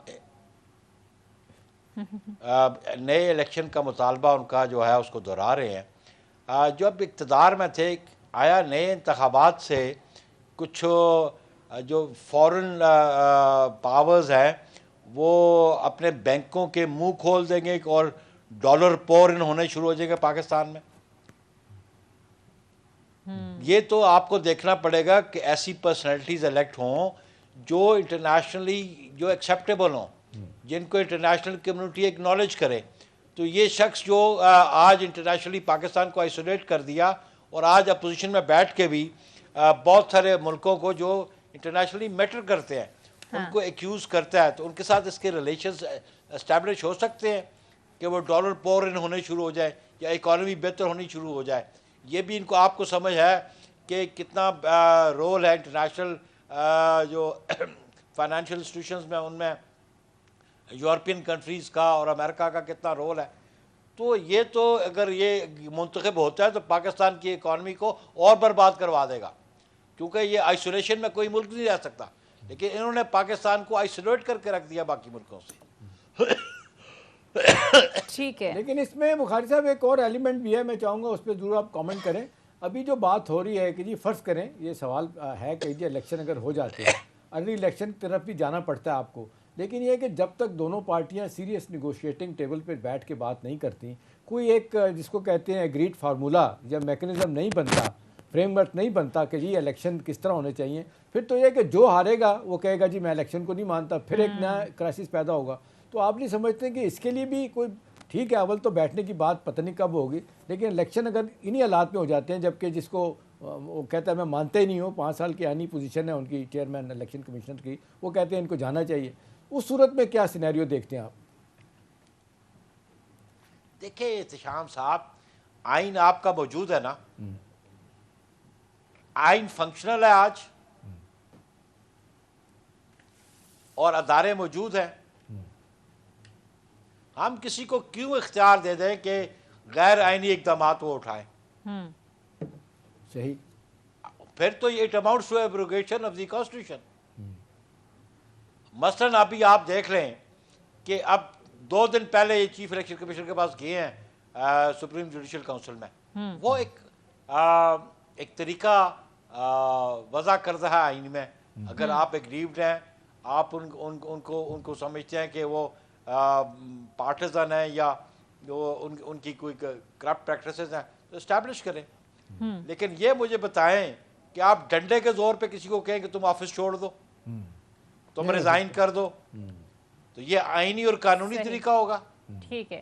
نئے الیکشن کا مطالبہ ان کا جو ہے اس کو دہرا رہے ہیں. جب اقتدار میں تھے آیا نئے انتخابات سے کچھ جو فورن پاورز ہیں وہ اپنے بینکوں کے منہ کھول دیں گے اور ڈالر پور ان ہونے شروع ہو جائیں گے پاکستان میں. یہ تو آپ کو دیکھنا پڑے گا کہ ایسی پرسنالٹیز الیکٹ ہوں جو انٹرنیشنلی جو ایکسیپٹیبل ہوں, جن کو انٹرنیشنل کمیونٹی ایکنالج کرے. تو یہ شخص جو آج انٹرنیشنلی پاکستان کو آئسولیٹ کر دیا اور آج اپوزیشن میں بیٹھ کے بھی بہت سارے ملکوں کو جو انٹرنیشنلی میٹر کرتے ہیں ان کو ایکیوز کرتا ہے, تو ان کے ساتھ اس کے ریلیشنز اسٹیبلش ہو سکتے ہیں کہ وہ ڈالر پور ان ہونے شروع ہو جائے یا اکانومی بہتر ہونی شروع ہو جائے. یہ بھی ان کو آپ کو سمجھ ہے کہ کتنا رول ہے انٹرنیشنل جو فائنینشیل انسٹیٹیوشنز میں, ان میں یورپین کنٹریز کا اور امریکہ کا کتنا رول ہے. تو یہ تو اگر یہ منتخب ہوتا ہے تو پاکستان کی اکانومی کو اور برباد کروا دے گا, کیونکہ یہ آئسولیشن میں کوئی ملک نہیں رہ سکتا, لیکن انہوں نے پاکستان کو آئسولیٹ کر کے رکھ دیا باقی ملکوں سے. ٹھیک ہے, لیکن اس میں بخاری صاحب ایک اور ایلیمنٹ بھی ہے, میں چاہوں گا اس پہ ضرور آپ کامنٹ کریں. ابھی جو بات ہو رہی ہے کہ جی فرض کریں, یہ سوال ہے کہ جی الیکشن اگر ہو جاتے ہیں, ارلی الیکشن کی طرف بھی جانا پڑتا ہے آپ کو, لیکن یہ کہ جب تک دونوں پارٹیاں سیریس نیگوشیٹنگ ٹیبل پہ بیٹھ کے بات نہیں کرتی, کوئی ایک جس کو کہتے ہیں ایگریڈ فارمولا یا میکنزم نہیں بنتا, فریم ورک نہیں بنتا کہ جی الیکشن کس طرح ہونے چاہیے، پھر تو یہ کہ جو ہارے گا وہ کہے گا جی میں الیکشن کو نہیں مانتا، پھر ایک نیا کرائسس پیدا ہوگا. تو آپ نہیں سمجھتے کہ اس کے لیے بھی کوئی ٹھیک ہے، اول تو بیٹھنے کی بات پتہ نہیں کب ہوگی، لیکن الیکشن اگر انہی حالات میں ہو جاتے ہیں جبکہ جس کو وہ کہتا ہے میں مانتے ہی نہیں ہوں، 5 سال کی آئینی پوزیشن ہے ان کی چیئرمین الیکشن کمیشن کی، وہ کہتے ہیں ان کو جانا چاہیے، اس صورت میں کیا سینیریو دیکھتے ہیں آپ؟ دیکھیں احتشام صاحب، آئین آپ کا موجود ہے نا، آئین فنکشنل ہے آج اور ادارے موجود ہیں. ہم کسی کو کیوں اختیار دے دیں کہ غیر آئینی اقدامات وہ اٹھائیں؟ صحیح. پھر تو it amounts to abrogation of the constitution. مثلاً ابھی آپ دیکھ لیں کہ اب 2 دن پہلے یہ چیف الیکشن کمیشن کے پاس گئے ہیں سپریم جوڈیشل کونسل میں، وہ ایک طریقہ وضع کردہ ہے آئین میں. اگر آپ ایگریوڈ ہیں، آپ ان کو سمجھتے ہیں کہ وہ پارٹیزن ہیں یا ان کی کوئی کرپٹ پریکٹسز ہیں تو اسٹیبلش کریں. لیکن یہ مجھے بتائیں کہ آپ ڈنڈے کے زور پہ کسی کو کہیں کہ تم آفس چھوڑ دو، تم ریزائن کر دو، تو یہ آئینی اور قانونی طریقہ ہوگا؟ ٹھیک ہے،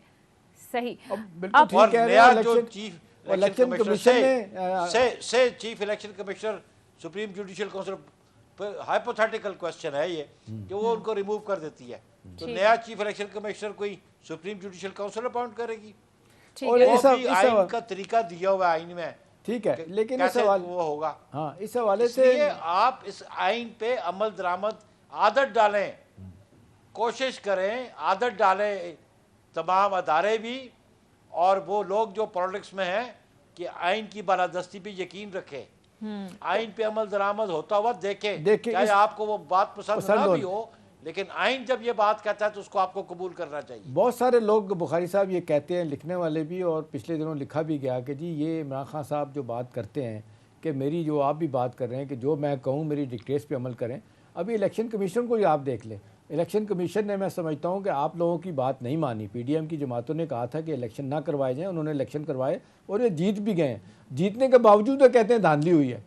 صحیح. اور نیا جو چیف الیکشن کمشنر سے chief election commissioner supreme judicial council, hypothetical question ہے یہ کہ وہ ان کو ریموو کر دیتی ہے، تو نیا چیف الیکشن کمشنر کوئی سپریم جوڈیشل کونسل اپوائنٹ کرے گی. اور وہ بھی آئین کا طریقہ دیا ہوا ہے آئین میں، ٹھیک ہے، لیکن کیسے وہ ہوگا. ہاں اس حوالے سے اس لیے آپ اس آئین پہ عمل درآمد عادت ڈالیں، کوشش کریں عادت ڈالیں تمام ادارے بھی اور وہ لوگ جو پولیٹکس میں ہیں کہ آئین کی بالادستی پہ یقین رکھیں، آئین پہ عمل درآمد ہوتا ہوا دیکھیں، چاہے آپ کو وہ بات پسند نہ بھی ہو، لیکن آئین جب یہ بات کہتا ہے تو اس کو آپ کو قبول کرنا چاہیے. بہت سارے لوگ بخاری صاحب یہ کہتے ہیں، لکھنے والے بھی، اور پچھلے دنوں لکھا بھی گیا کہ جی یہ عمران خان صاحب جو بات کرتے ہیں کہ میری جو آپ بھی بات کر رہے ہیں کہ جو میں کہوں میری ڈکٹیٹس پہ عمل کریں. ابھی الیکشن کمیشن کو ہی آپ دیکھ لیں، الیکشن کمیشن نے، میں سمجھتا ہوں کہ آپ لوگوں کی بات نہیں مانی. پی ڈی ایم کی جماعتوں نے کہا تھا کہ الیکشن نہ کروائے جائیں، انہوں نے الیکشن کروائے اور یہ جیت بھی گئے ہیں. جیتنے کے باوجود وہ کہتے ہیں دھاندلی ہوئی ہے.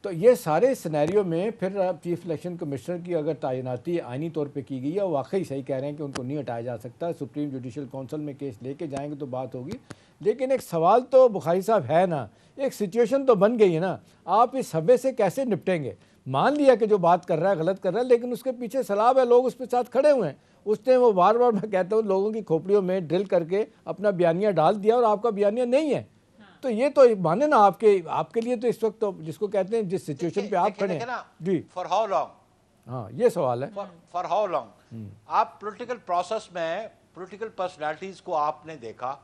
تو یہ سارے سینیریو میں پھر چیف الیکشن کمشنر کی اگر تعیناتی آئینی طور پہ کی گئی ہے، واقعی صحیح کہہ رہے ہیں کہ ان کو نہیں ہٹایا جا سکتا، سپریم جوڈیشل کونسل میں کیس لے کے جائیں گے تو بات ہوگی. لیکن ایک سوال تو بخاری صاحب ہے نا، ایک سچویشن تو بن گئی ہے نا، آپ اس حوے سے کیسے نپٹیں گے؟ مان لیا کہ جو بات کر رہا ہے غلط کر رہا ہے، لیکن اس کے پیچھے سلاب ہے، لوگ اس پہ ساتھ کھڑے ہوئے ہیں. اس نے وہ بار بار میں کہتا ہوں لوگوں کی کھوپڑیوں میں ڈرل کر کے اپنا بیانیہ ڈال دیا اور آپ کا بیانیہ نہیں ہے. تو یہ تو مانے نا آپ کے لیے تو اس وقت تو جس کو کہتے ہیں جس سچویشن پہ آپ کھڑے ہیں جی فار ہاؤ لانگ، ہاں یہ سوال ہے فار ہاؤ لانگ. آپ پولیٹیکل پروسیس میں پولیٹیکل پرسنالٹیز کو آپ نے دیکھا،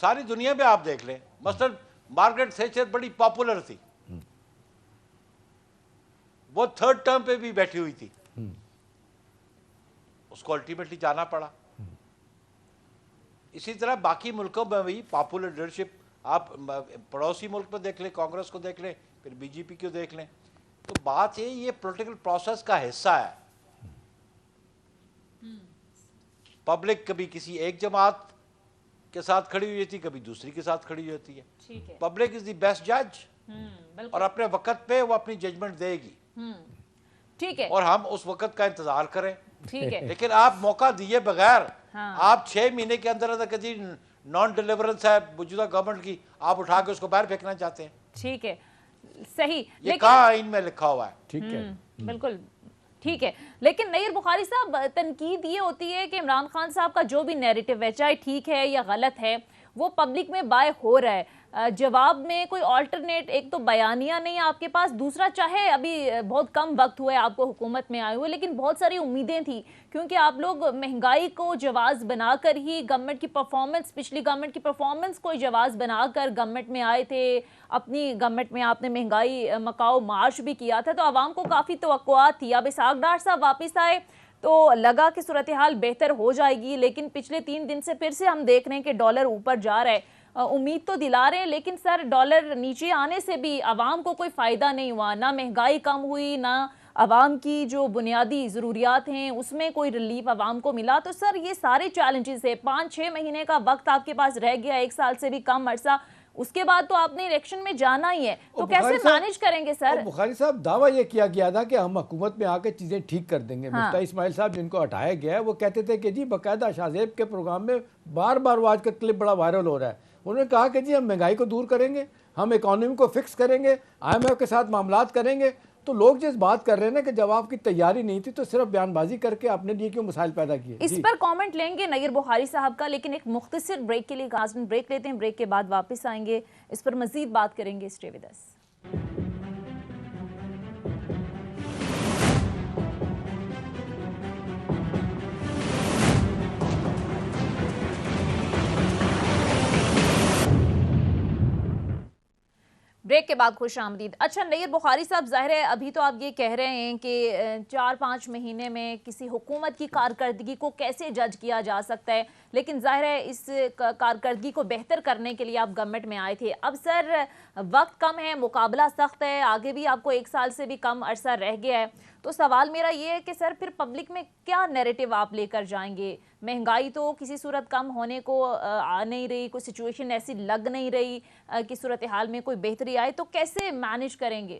ساری دنیا میں آپ دیکھ لیں. مثلا مارگریٹ تھیچر بڑی پاپولر تھی، وہ 3rd ٹرم پہ بھی بیٹھی ہوئی تھی، اس کو الٹیمیٹلی جانا پڑا. اسی طرح باقی ملکوں میں بھی پاپولر لیڈرشپ، آپ پڑوسی ملک میں دیکھ لیں، کانگریس کو دیکھ لیں، پھر بی جے پی کو دیکھ لیں. تو بات یہ پولیٹیکل پروسیس کا حصہ ہے. پبلک کبھی کسی ایک جماعت کے ساتھ کھڑی ہوئی ہوتی، کبھی دوسری کے ساتھ کھڑی ہوتی ہے. پبلک از دی بیسٹ جج، اور اپنے وقت پہ وہ اپنی ججمنٹ دے گی، ٹھیک ہے، اور ہم اس وقت کا انتظار کریں. ٹھیک ہے، لیکن آپ موقع دیے بغیر آپ 6 مہینے کے اندر کسی نان ڈیلیورنس ہے موجودہ گورنمنٹ کی، آپ اٹھا کے اس کو باہر پھینکنا چاہتے ہیں. ٹھیک ہے، صحیح. یہ کہاں آئین میں لکھا ہوا ہے؟ ٹھیک ہے، بالکل ٹھیک ہے. لیکن نیر بخاری صاحب، تنقید یہ ہوتی ہے کہ عمران خان صاحب کا جو بھی نیریٹو ہے، چاہے ٹھیک ہے یا غلط ہے، وہ پبلک میں بائے ہو رہا ہے. جواب میں کوئی آلٹرنیٹ، ایک تو بیانیہ نہیں آپ کے پاس، دوسرا چاہے ابھی بہت کم وقت ہوا ہے آپ کو حکومت میں آئے ہوئے، لیکن بہت ساری امیدیں تھیں، کیونکہ آپ لوگ مہنگائی کو جواز بنا کر ہی گورنمنٹ کی پرفارمنس، پچھلی گورنمنٹ کی پرفارمنس کو جواز بنا کر گورنمنٹ میں آئے تھے. اپنی گورنمنٹ میں آپ نے مہنگائی مکاؤ مارچ بھی کیا تھا، تو عوام کو کافی توقعات تھی. اب اسحاق ڈار صاحب واپس آئے تو لگا کہ صورتحال بہتر ہو جائے گی، لیکن پچھلے 3 دن سے پھر سے ہم دیکھ رہے ہیں کہ ڈالر اوپر جا رہا ہے. امید تو دلا رہے ہیں، لیکن سر ڈالر نیچے آنے سے بھی عوام کو کوئی فائدہ نہیں ہوا، نہ مہنگائی کم ہوئی، نہ عوام کی جو بنیادی ضروریات ہیں اس میں کوئی ریلیف عوام کو ملا. تو سر یہ سارے چیلنجز ہیں، 5-6 مہینے کا وقت آپ کے پاس رہ گیا، 1 سال سے بھی کم عرصہ، اس کے بعد تو آپ نے الیکشن میں جانا ہی ہے, تو کیسے مینج کریں گے سر؟ بخاری صاحب دعویٰ یہ کیا گیا تھا کہ ہم حکومت میں آ کے چیزیں ٹھیک کر دیں گے. مفتی اسماعیل صاحب جن کو ہٹایا گیا ہے وہ کہتے تھے کہ جی باقاعدہ شاہ زیب کے پروگرام میں بار بار وہ آج کا کلپ بڑا وائرل ہو رہا ہے, انہوں نے کہا کہ جی ہم مہنگائی کو دور کریں گے, ہم اکانومی کو فکس کریں گے, IMF کے ساتھ معاملات کریں گے. تو لوگ جس بات کر رہے ہیں نا کہ جب آپ کی تیاری نہیں تھی تو صرف بیان بازی کر کے اپنے لیے کیوں مسائل پیدا کیے. اس پر کامنٹ لیں گے نیر بخاری صاحب کا, لیکن ایک مختصر بریک کے لیے غازن بریک لیتے ہیں, بریک کے بعد واپس آئیں گے, اس پر مزید بات کریں گے. Stay with us. بریک کے بعد خوش آمدید. اچھا نیر بخاری صاحب, ظاہر ہے ابھی تو آپ یہ کہہ رہے ہیں کہ 4-5 مہینے میں کسی حکومت کی کارکردگی کو کیسے جج کیا جا سکتا ہے, لیکن ظاہر ہے اس کارکردگی کو بہتر کرنے کے لیے آپ گورنمنٹ میں آئے تھے. اب سر وقت کم ہے, مقابلہ سخت ہے, آگے بھی آپ کو 1 سال سے بھی کم عرصہ رہ گیا ہے, تو سوال میرا یہ ہے کہ سر پھر پبلک میں کیا نیریٹو آپ لے کر جائیں گے؟ مہنگائی تو کسی صورت کم ہونے کو آ نہیں رہی, کوئی سچویشن ایسی لگ نہیں رہی کہ صورتحال میں کوئی بہتری آئے, تو کیسے مینج کریں گے؟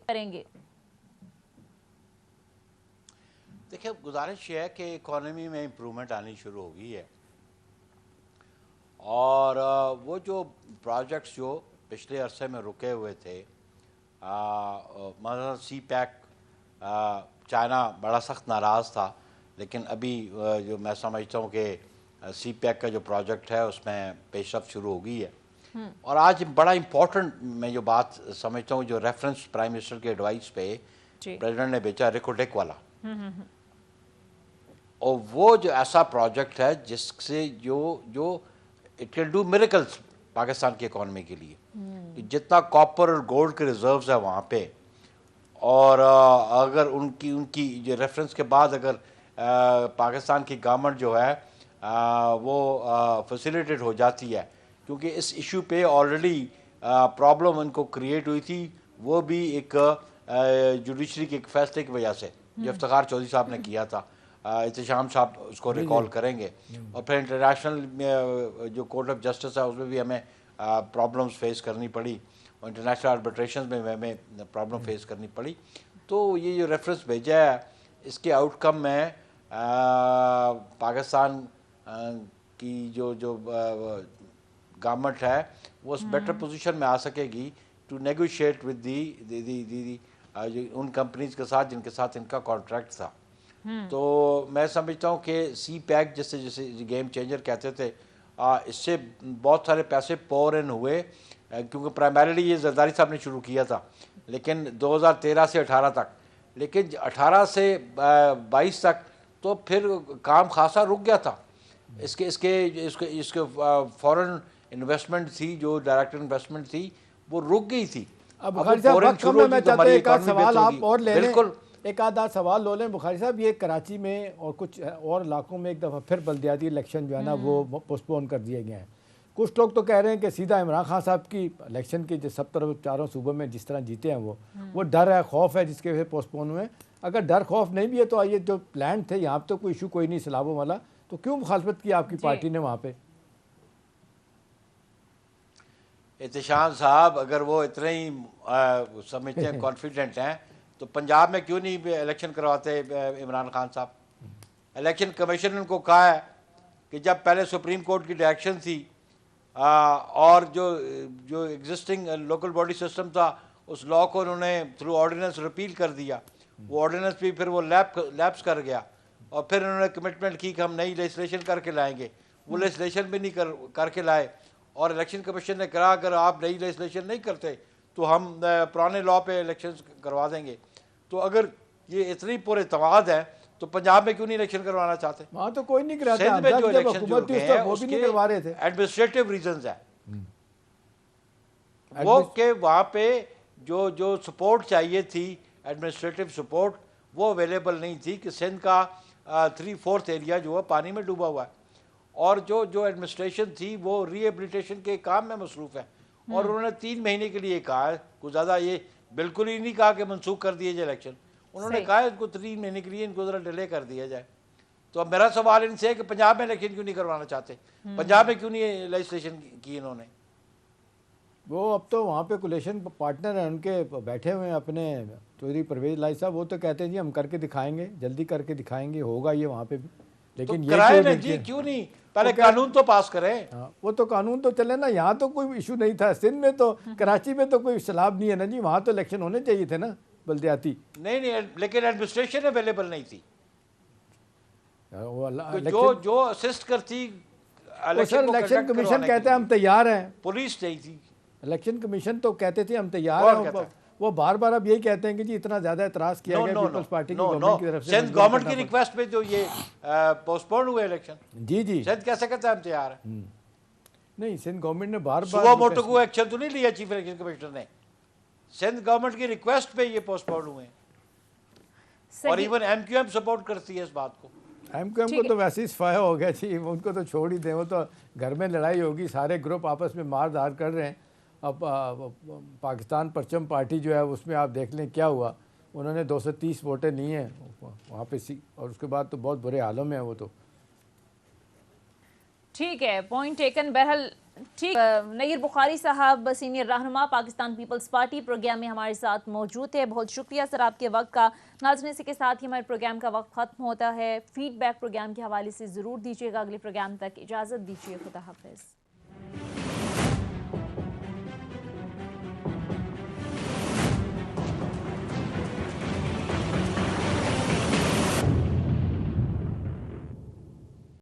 دیکھیں گزارش یہ ہے کہ اکانومی میں امپرومنٹ آنی شروع ہو گئی ہے, اور وہ جو پروجیکٹس جو پچھلے عرصے میں رکے ہوئے تھے, مثلا سی پیک, چائنا بڑا سخت ناراض تھا, لیکن ابھی جو میں سمجھتا ہوں کہ سی پیک کا جو پروجیکٹ ہے اس میں پیش رفت شروع ہو گئی ہے. اور آج بڑا امپورٹنٹ میں جو بات سمجھتا ہوں, جو ریفرنس پرائم منسٹر کے ایڈوائس پہ پریزیڈنٹ نے بیچا, ریکوٹیک والا, اور وہ جو ایسا پروجیکٹ ہے جس سے جو it can do miracles Pakistan کی اکانومی کے لیے, جتنا کاپر اور گولڈ کے ریزروز ہے وہاں پہ, اور اگر ان کی جو ریفرنس کے بعد اگر پاکستان کی گورنمنٹ جو ہے وہ فیسیلیٹیٹ ہو جاتی ہے, کیونکہ اس ایشو پہ آلریڈی پرابلم ان کو کریٹ ہوئی تھی, وہ بھی ایک جوڈیشری کے ایک فیصلے کی وجہ سے جو افتخار چودھری صاحب نے کیا تھا, احتشام صاحب اس کو ریکال کریں گے, اور پھر انٹرنیشنل جو کورٹ آف جسٹس ہے اس میں بھی ہمیں پرابلمس فیس کرنی پڑی, اور انٹرنیشنل آربیٹریشنز میں ہمیں پرابلم فیس کرنی پڑی. تو یہ جو ریفرنس بھیجا ہے اس کے آؤٹ کم میں پاکستان کی جو گورنمنٹ ہے وہ اس بیٹر پوزیشن میں آ سکے گی ٹو نیگوشیٹ ود دی ان کمپنیز کے ساتھ جن کے ساتھ ان کا کانٹریکٹ تھا. تو میں سمجھتا ہوں کہ سی پیک جیسے گیم چینجر کہتے تھے, اس سے بہت سارے پیسے پور ان ہوئے, کیونکہ پرائمریلی یہ زرداری صاحب نے شروع کیا تھا, لیکن 2013 سے 18 تک, لیکن 18 سے 22 تک تو پھر کام خاصا رک گیا تھا. اس کے فورن انویسٹمنٹ تھی, جو ڈائریکٹ انویسٹمنٹ تھی وہ رک گئی تھی. اب بخاری صاحب وقت کم ہے, میں چاہتا ہوں ایک آدھ سوال آپ اور لے لیں, ایک آدھا سوال لو لیں. بخاری صاحب یہ کراچی میں اور کچھ اور علاقوں میں ایک دفعہ پھر بلدیاتی الیکشن جو ہے نا وہ پوسٹ پون کر دیے گئے ہیں. کچھ لوگ تو کہہ رہے ہیں کہ سیدھا عمران خان صاحب کی الیکشن کی جو سب طرف چاروں صوبوں میں جس طرح جیتے ہیں وہ ڈر ہے, خوف ہے, جس کے وجہ سے پوسٹ پون ہوئے. اگر ڈر خوف نہیں بھی ہے تو آئیے, جو پلان تھے یہاں پہ تو کوئی ایشو کوئی نہیں سیلابوں والا, تو کیوں مخالفت کی آپ کی پارٹی نے وہاں پہ؟ احتشام صاحب اگر وہ اتنے ہی سمجھتے ہیں کانفیڈنٹ ہیں تو پنجاب میں کیوں نہیں الیکشن کرواتے عمران خان صاحب؟ الیکشن کمیشن نے ان کو کہا ہے کہ جب پہلے سپریم کورٹ کی ڈائریکشن تھی اور جو ایگزسٹنگ لوکل باڈی سسٹم تھا اس لاء کو انہوں نے تھرو آرڈیننس ریپیل کر دیا, وہ آرڈیننس بھی پھر وہ لیپس کر گیا, اور پھر انہوں نے کمٹمنٹ کی کہ ہم نئی لیجسلیشن کر کے لائیں گے, وہ لیجسلیشن بھی نہیں کر کے لائے, اور الیکشن کمیشن نے کہا اگر آپ نئی لیجسلیشن نہیں کرتے تو ہم پرانے لاء پہ الیکشن کروا دیں گے. تو اگر یہ اتنی پورے اعتماد ہے تو پنجاب میں کیوں نہیں الیکشن کروانا چاہتے؟ وہاں تو کوئی نہیں کراتا, سندھ میں جو الیکشن جو ہیں وہ بھی نہیں کروا رہے تھے. ایڈمنسٹریٹو ریزنز ہیں وہ کہ وہاں پہ جو سپورٹ چاہیے تھی, ایڈمنسٹریٹو سپورٹ, وہ اویلیبل نہیں تھی, کہ سندھ کا 3/4 ایریا جو ہے پانی میں ڈوبا ہوا ہے, اور جو ایڈمنسٹریشن تھی وہ ری ایبلیٹیشن کے کام میں مصروف ہے, اور انہوں نے 3 مہینے کے لیے کہا ہے, کچھ زیادہ یہ بالکل ہی نہیں کہا کہ منسوخ کر دیے جائے الیکشن, انہوں نے کہا ان کو 3 مہینے کے لیے ان کو ذرا ڈیلے کر دیا جائے. تو اب میرا سوال ان سے ہے کہ پنجاب میں الیکشن کیوں نہیں کروانا چاہتے, پنجاب میں کیوں نہیں لیجسلیشن کی انہوں نے؟ وہ اب تو وہاں پہ کولیشن پارٹنر ہیں ان کے بیٹھے ہوئے ہیں اپنے چودھری پرویز لائی صاحب، وہ تو کہتے ہیں جی ہم کر کے دکھائیں گے، جلدی کر کے دکھائیں گے، ہوگا یہ وہاں پہ بھی، لیکن یہ جی کیوں نہیں پہلے قانون تو پاس کریں. وہ تو قانون تو چلے نا، یہاں تو کوئی ایشو نہیں تھا، سندھ میں تو کراچی میں تو کوئی سیلاب نہیں ہے نا جی، وہاں تو الیکشن ہونے چاہیے تھے نا بلدیاتی. نہیں لیکن ایڈمنسٹریشن اویلیبل نہیں تھی جو اسسٹ کرتی. سر الیکشن کمیشن کہتے ہیں ہم تیار ہیں، پولیس نہیں تھی. الیکشن کمیشن تو کہتے تھے ہم تیار ہیں، وہ بار بار اب یہی کہتے ہیں کہ جی اتنا زیادہ اعتراض کیا گیا پیپلز پارٹی کی گورنمنٹ کی طرف سے. سندھ گورنمنٹ کی ریکویسٹ پہ جو یہ پوسٹ پون ہوئے الیکشن، جی سندھ کیسے کہتا ہے ہم تیار ہیں؟ نہیں، سندھ گورنمنٹ نے بار صبح موٹو کو ایکشن تو نہیں لیا چیف الیکشن کمشنر نے، سندھ گورنمنٹ کی ریکویسٹ پہ یہ پوسٹ پون ہوئے ہیں. اور even M Q M support کرتی ہے اس بات کو. ایم کیو ایم کو تو ویسے ہی صفایا ہو گیا جی، ان کو تو چھوڑ ہی دیں، وہ تو گھر میں لڑائی ہوگی، سارے گروپ آپس میں مار دھار کر رہے ہیں. اب پاکستان پرچم پارٹی جو ہے اس میں آپ دیکھ لیں کیا ہوا، انہوں نے 230 ووٹیں لی ہیں وہاں پہ اور اس کے بعد تو بہت برے حالوں میں ہیں وہ تو. ٹھیک ہے، پوائنٹ ٹیکن. بہرحال ٹھیک، نیر بخاری صاحب سینئر رہنما پاکستان پیپلز پارٹی پروگرام میں ہمارے ساتھ موجود ہے. بہت شکریہ سر آپ کے وقت کا. ناظرین اسی کے ساتھ ہی ہمارے پروگرام کا وقت ختم ہوتا ہے. فیڈ بیک پروگرام کے حوالے سے ضرور دیجیے گا. اگلے پروگرام تک اجازت دیجیے. خدا حافظ.